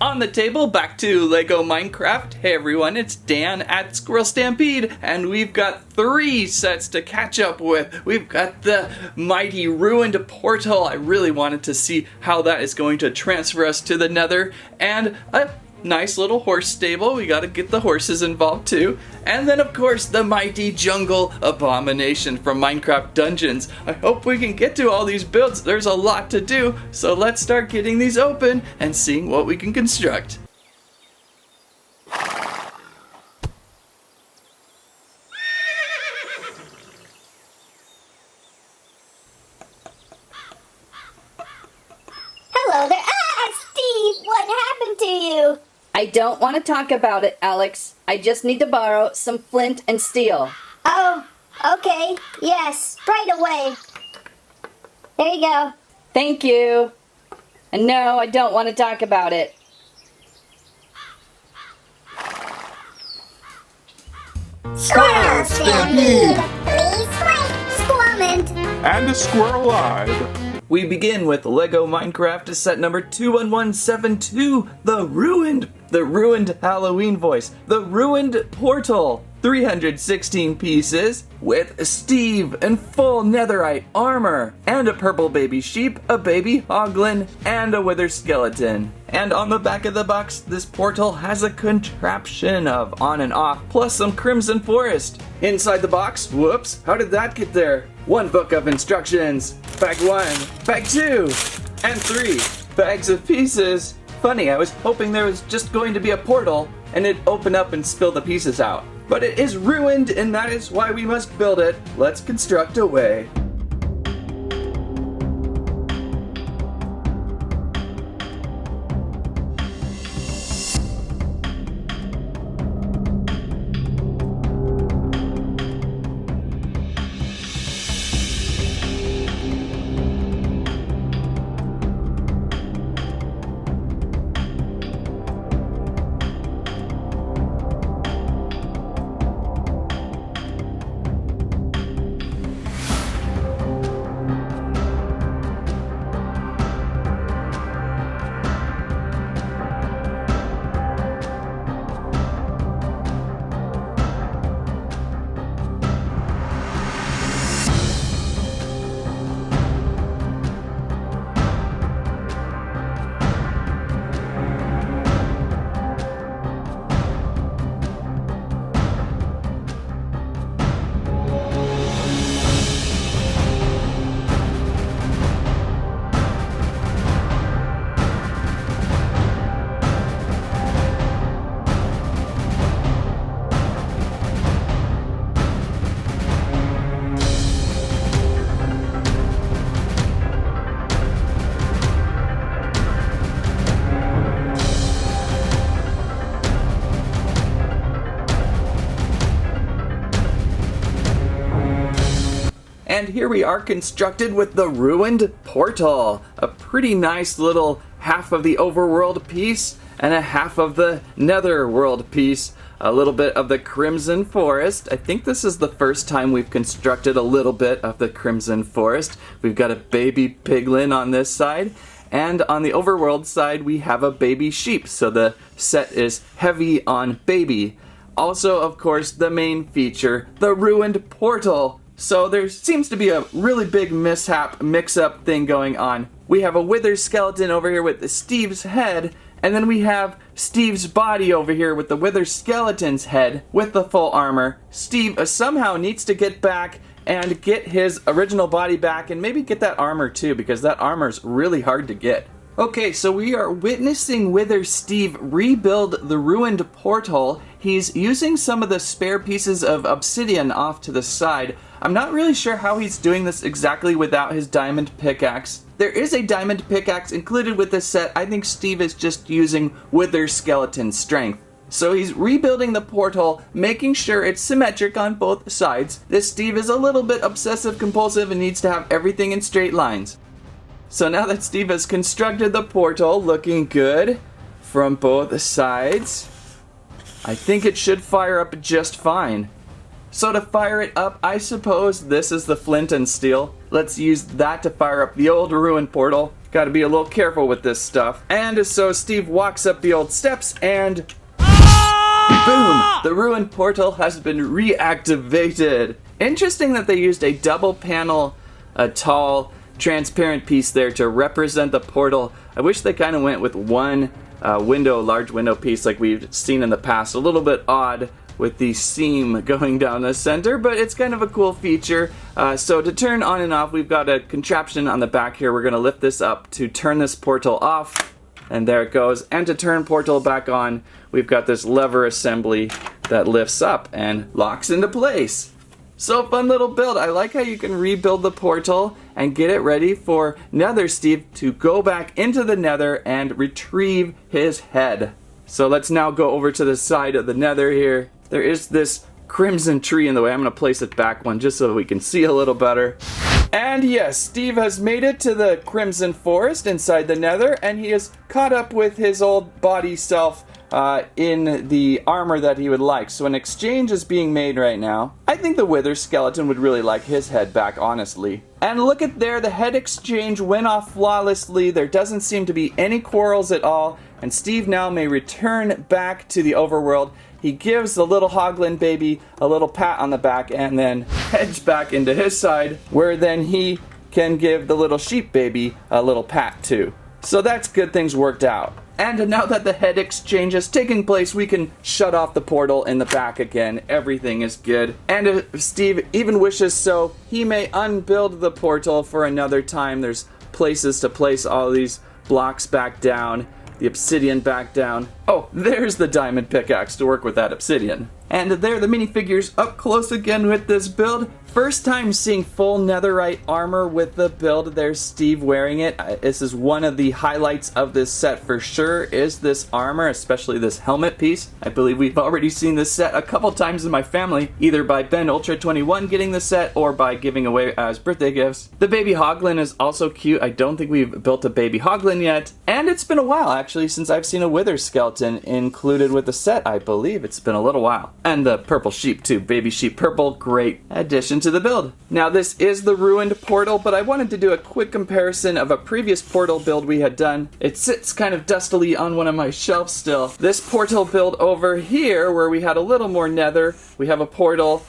On the table, back to Lego Minecraft. Hey everyone, it's Dan at SquirrelStampede, and we've got 3 sets to catch up with. We've got the mighty ruined portal. I really wanted to see how that is going to transfer us to the Nether, and a nice little horse stable. We gotta get the horses involved too. And then of course the mighty jungle Abomination from Minecraft Dungeons. I hope we can get to all these builds. There's a lot to do, so let's start getting these open and seeing what we can construct. Hello there. Steve, what happened to you? I don't want to talk about it, Alex. I just need to borrow some flint and steel. Oh, okay. Yes, right away. There you go. Thank you. And no, I don't want to talk about it. SquirrelStampede! Please wait. Squirmint. And a squirrel alive. We begin with Lego Minecraft set number 21172, the ruined Halloween voice, the ruined portal. 316 pieces with Steve in full netherite armor, and a purple baby sheep, a baby hoglin, and a wither skeleton. And on the back of the box, this portal has a contraption of on and off, plus some crimson forest. Inside the box, whoops, how did that get there? 1 book of instructions, bag 1, bag 2, and 3 bags of pieces. Funny, I was hoping there was just going to be a portal and it'd open up and spill the pieces out. But it is ruined, and that is why we must build it. Let's construct away. And here we are constructed with the ruined portal. A pretty nice little half of the overworld piece and a half of the netherworld piece. A little bit of the crimson forest. I think this is the first time we've constructed a little bit of the crimson forest. We've got a baby piglin on this side. And on the overworld side, we have a baby sheep. So the set is heavy on baby. Also, of course, the main feature, the ruined portal. So there seems to be a really big mix-up thing going on. We have a wither skeleton over here with Steve's head, and then we have Steve's body over here with the wither skeleton's head with the full armor. Steve somehow needs to get back and get his original body back, and maybe get that armor too, because that armor's really hard to get. Okay, so we are witnessing Wither Steve rebuild the ruined portal. He's using some of the spare pieces of obsidian off to the side. I'm not really sure how he's doing this exactly without his diamond pickaxe. There is a diamond pickaxe included with this set. I think Steve is just using Wither skeleton strength. So he's rebuilding the portal, making sure it's symmetric on both sides. This Steve is a little bit obsessive compulsive and needs to have everything in straight lines. So now that Steve has constructed the portal, looking good from both sides, I think it should fire up just fine. So to fire it up, I suppose this is the flint and steel. Let's use that to fire up the old ruined portal. Got to be a little careful with this stuff. And so Steve walks up the old steps and boom! The ruined portal has been reactivated. Interesting that they used a double panel, a tall, transparent piece there to represent the portal. I wish they kind of went with one large window piece like we've seen in the past. A little bit odd with the seam going down the center, but it's kind of a cool feature. So to turn on and off, we've got a contraption on the back here. We're going to lift this up to turn this portal off, and there it goes. And to turn portal back on, we've got this lever assembly that lifts up and locks into place. So fun little build. I like how you can rebuild the portal and get it ready for Nether Steve to go back into the Nether and retrieve his head. So let's now go over to the side of the Nether here. There is this crimson tree in the way. I'm going to place it back one just so we can see a little better. And yes, Steve has made it to the Crimson Forest inside the Nether, and he is caught up with his old body self in the armor that he would like. So an exchange is being made right now. I think the Wither skeleton would really like his head back, honestly. And look at there, the head exchange went off flawlessly. There doesn't seem to be any quarrels at all, and Steve now may return back to the overworld. He gives the little Hoglin baby a little pat on the back and then heads back into his side, where then he can give the little sheep baby a little pat too. So that's good, things worked out. And now that the head exchange is taking place, we can shut off the portal in the back again. Everything is good. And if Steve even wishes so, he may unbuild the portal for another time. There's places to place all these blocks back down, the obsidian back down. Oh, there's the diamond pickaxe to work with that obsidian. And there are the minifigures up close again with this build. First time seeing full netherite armor with the build. There's Steve wearing it. This is one of the highlights of this set for sure, is this armor, especially this helmet piece. I believe we've already seen this set a couple times in my family, either by Ben Ultra 21 getting the set or by giving away as birthday gifts. The baby Hoglin is also cute. I don't think we've built a baby Hoglin yet. And it's been a while actually since I've seen a Wither skeleton included with the set. I believe it's been a little while. And the purple sheep too. Baby sheep purple, great addition to the build. Now this is the ruined portal, but I wanted to do a quick comparison of a previous portal build we had done. It sits kind of dustily on one of my shelves still. This portal build over here, where we had a little more nether, we have a portal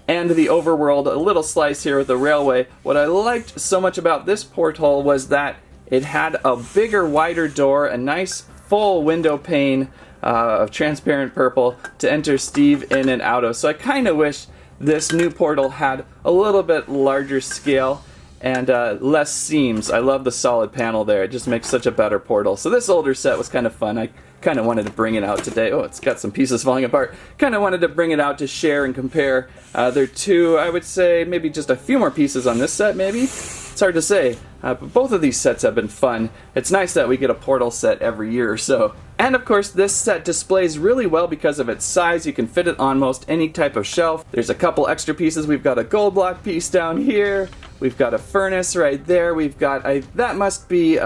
and the overworld, a little slice here with the railway. What I liked so much about this portal was that it had a bigger, wider door, a nice full window pane of transparent purple to enter Steve in and out of. So I kind of wish this new portal had a little bit larger scale and less seams. I love the solid panel there. It just makes such a better portal. So this older set was kind of fun. I kind of wanted to bring it out today. Oh, it's got some pieces falling apart. Kind of wanted to bring it out to share and compare. There are two, I would say, maybe just a few more pieces on this set, maybe? It's hard to say. But both of these sets have been fun. It's nice that we get a portal set every year or so. And of course, this set displays really well because of its size. You can fit it on most any type of shelf. There's a couple extra pieces. We've got a gold block piece down here. We've got a furnace right there. We've got, that must be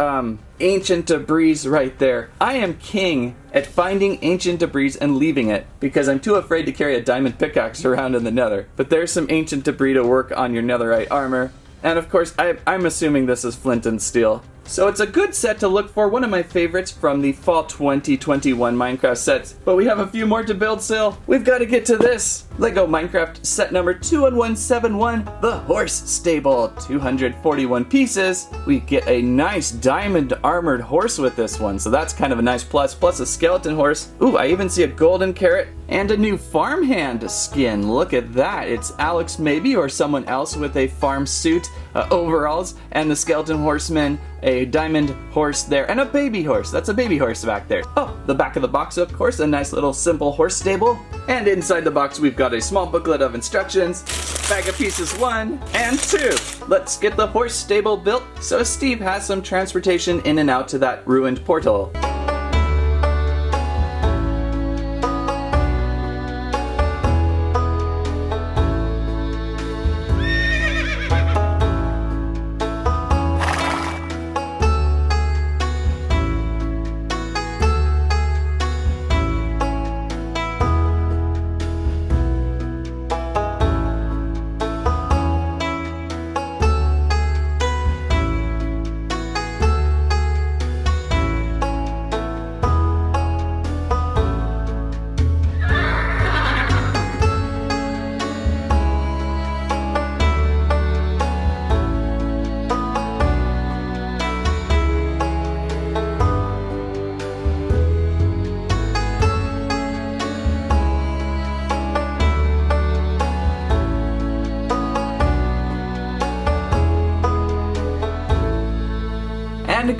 ancient debris right there. I am king at finding ancient debris and leaving it because I'm too afraid to carry a diamond pickaxe around in the nether. But there's some ancient debris to work on your netherite armor. And of course, I'm assuming this is flint and steel. So it's a good set to look for, one of my favorites from the fall 2021 Minecraft sets. But we have a few more to build still. We've got to get to this. Lego Minecraft set number 21171, the horse stable. 241 pieces. We get a nice diamond armored horse with this one, so that's kind of a nice plus. Plus a skeleton horse. Ooh, I even see a golden carrot and a new farmhand skin. Look at that. It's Alex maybe, or someone else with a farm suit, overalls, and the skeleton horseman, a diamond horse there, and a baby horse. That's a baby horse back there. Oh, the back of the box, of course, a nice little simple horse stable. And inside the box, we've got a small booklet of instructions, bag of pieces 1 and 2. Let's get the horse stable built so Steve has some transportation in and out to that ruined portal.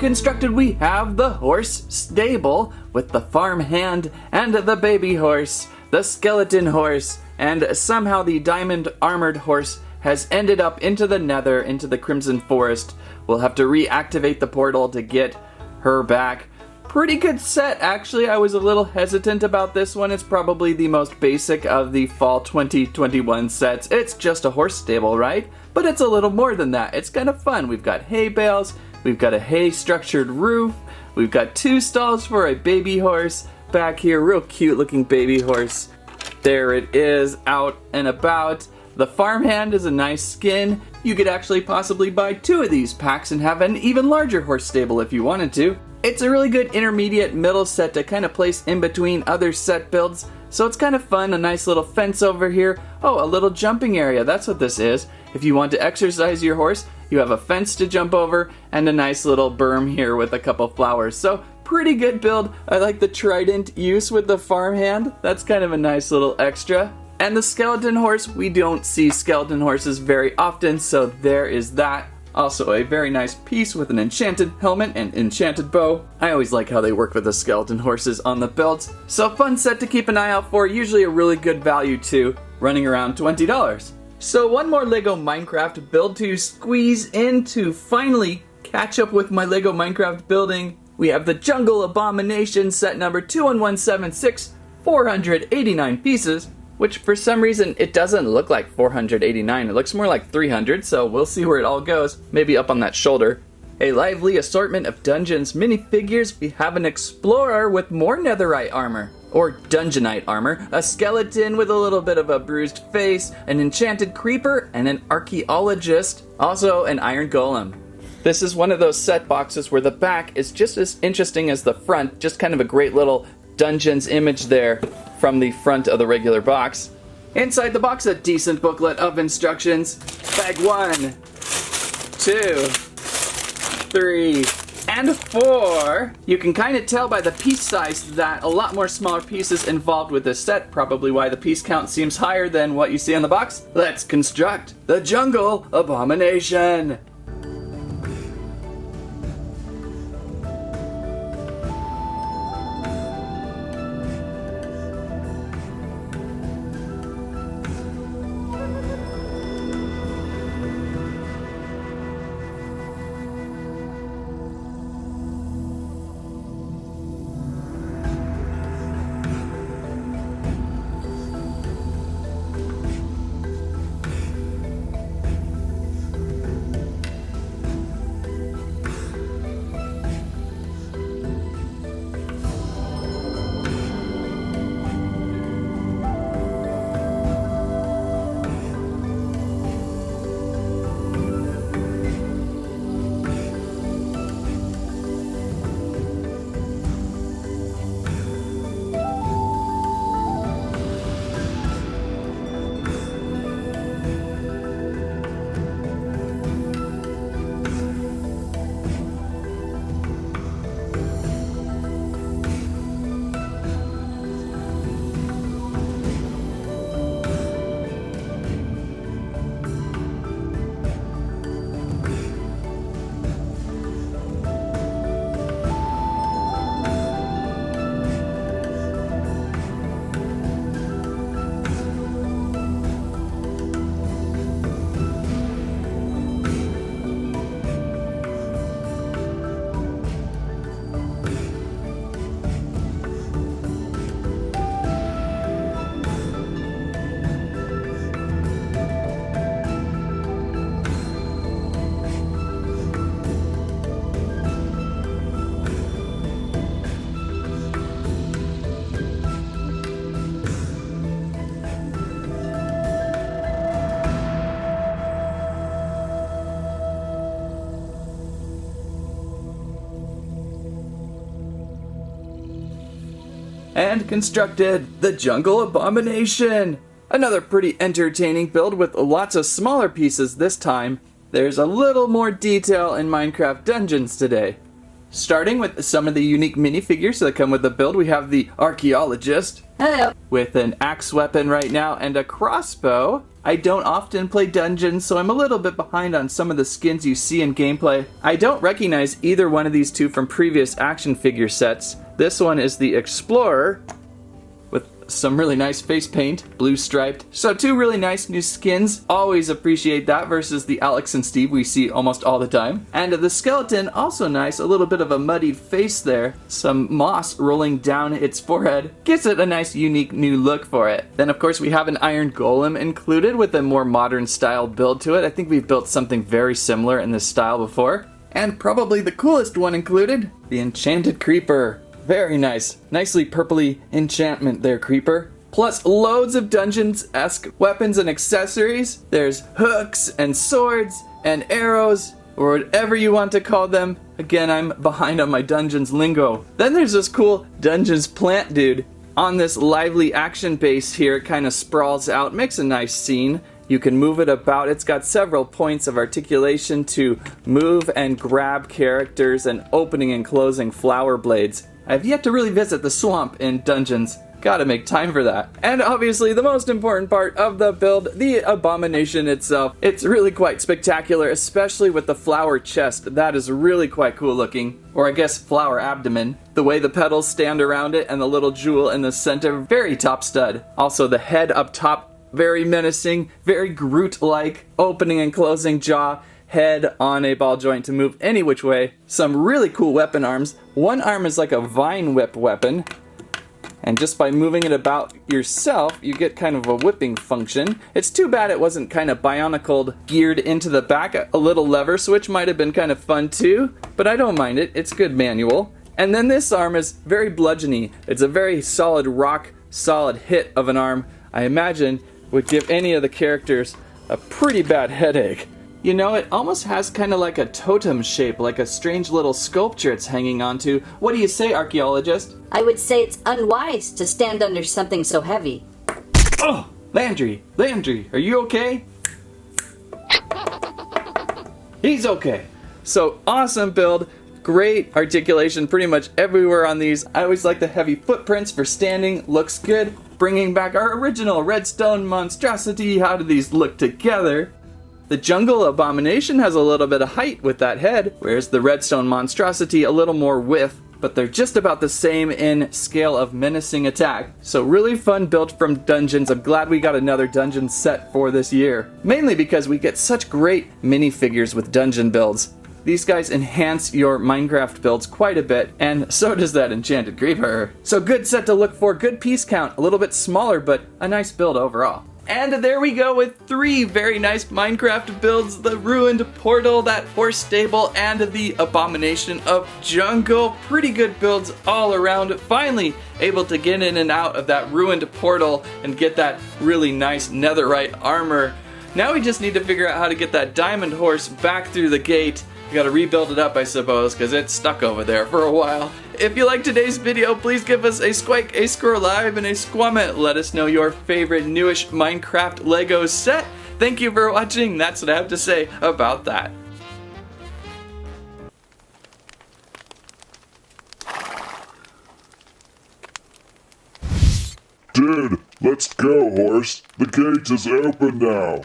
constructed, we have the horse stable with the farm hand and the baby horse, the skeleton horse, and somehow the diamond armored horse has ended up into the nether, into the Crimson Forest. We'll have to reactivate the portal to get her back. Pretty good set, actually. I was a little hesitant about this one. It's probably the most basic of the fall 2021 sets. It's just a horse stable, right? But it's a little more than that. It's kind of fun. We've got hay bales, we've got a hay structured roof, we've got 2 stalls for a baby horse back here. Real cute looking baby horse. There it is, out and about. The farmhand is a nice skin. You could actually possibly buy 2 of these packs and have an even larger horse stable if you wanted to. It's a really good intermediate middle set to kind of place in between other set builds, so it's kind of fun. A nice little fence over here. Oh, a little jumping area, that's what this is. If you want to exercise your horse, you have a fence to jump over and a nice little berm here with a couple flowers. So pretty good build. I like the trident use with the farmhand. That's kind of a nice little extra. And the skeleton horse, we don't see skeleton horses very often, so there is that. Also a very nice piece with an enchanted helmet and enchanted bow. I always like how they work with the skeleton horses on the builds. So fun set to keep an eye out for, usually a really good value too, running around $20. So one more LEGO Minecraft build to squeeze in to finally catch up with my LEGO Minecraft building. We have the Jungle Abomination set number 21176, 489 pieces. Which for some reason it doesn't look like 489, it looks more like 300, so we'll see where it all goes, maybe up on that shoulder. A lively assortment of dungeons minifigures. We have an explorer with more netherite armor, or dungeonite armor, a skeleton with a little bit of a bruised face, an enchanted creeper, and an archaeologist, also an iron golem. This is one of those set boxes where the back is just as interesting as the front, just kind of a great little Dungeons image there from the front of the regular box. Inside the box, a decent booklet of instructions. Bag 1, 2, 3, and 4. You can kind of tell by the piece size that a lot more smaller pieces involved with this set, probably why the piece count seems higher than what you see on the box. Let's construct the Jungle Abomination. And constructed the Jungle Abomination. Another pretty entertaining build with lots of smaller pieces this time. There's a little more detail in Minecraft Dungeons today. Starting with some of the unique minifigures that come with the build, we have the Archaeologist Hello. with an axe weapon right now and a crossbow. I don't often play dungeons, so I'm a little bit behind on some of the skins you see in gameplay. I don't recognize either one of these two from previous action figure sets. This one is the Explorer with some really nice face paint, blue striped. So two really nice new skins. Always appreciate that versus the Alex and Steve we see almost all the time. And the skeleton, also nice, a little bit of a muddied face there. Some moss rolling down its forehead. Gives it a nice unique new look for it. Then of course we have an iron golem included with a more modern style build to it. I think we've built something very similar in this style before. And probably the coolest one included, the enchanted creeper. Very nice. Nicely purpley enchantment there, creeper. Plus loads of dungeons-esque weapons and accessories. There's hooks and swords and arrows, or whatever you want to call them. Again, I'm behind on my dungeons lingo. Then there's this cool dungeons plant dude. On this lively action base here, it kind of sprawls out, makes a nice scene. You can move it about. It's got several points of articulation to move and grab characters and opening and closing flower blades. I've yet to really visit the swamp in Dungeons. Gotta make time for that. And obviously the most important part of the build, the Abomination itself. It's really quite spectacular, especially with the flower chest. That is really quite cool looking. Or I guess flower abdomen. The way the petals stand around it and the little jewel in the center, very top stud. Also the head up top, very menacing, very Groot-like, opening and closing jaw. Head on a ball joint to move any which way. Some really cool weapon arms. One arm is like a vine whip weapon, and just by moving it about yourself, you get kind of a whipping function. It's too bad it wasn't kind of bionicled, geared into the back. A little lever switch might have been kind of fun too, but I don't mind it. It's good manual. And then this arm is very bludgeony. It's a very solid rock, solid hit of an arm. I imagine would give any of the characters a pretty bad headache. You know, it almost has kind of like a totem shape, like a strange little sculpture it's hanging onto. What do you say, Archaeologist? I would say it's unwise to stand under something so heavy. Oh, Landry, are you okay? He's okay. So, awesome build. Great articulation pretty much everywhere on these. I always like the heavy footprints for standing. Looks good. Bringing back our original redstone monstrosity. How do these look together? The jungle abomination has a little bit of height with that head, whereas the redstone monstrosity a little more width, but they're just about the same in scale of menacing attack. So really fun build from Dungeons. I'm glad we got another dungeon set for this year. Mainly because we get such great minifigures with dungeon builds. These guys enhance your Minecraft builds quite a bit, and so does that enchanted creeper. So good set to look for, good piece count, a little bit smaller, but a nice build overall. And there we go with 3 very nice Minecraft builds, the ruined portal, that horse stable, and the Abomination of Jungle. Pretty good builds all around. Finally able to get in and out of that ruined portal and get that really nice netherite armor. Now we just need to figure out how to get that diamond horse back through the gate. We gotta rebuild it up, I suppose, because it's stuck over there for a while. If you liked today's video, please give us a squike, a squirrel live, and a squammet. Let us know your favorite newish Minecraft Lego set. Thank you for watching. That's what I have to say about that. Dude, let's go, horse. The gate is open now.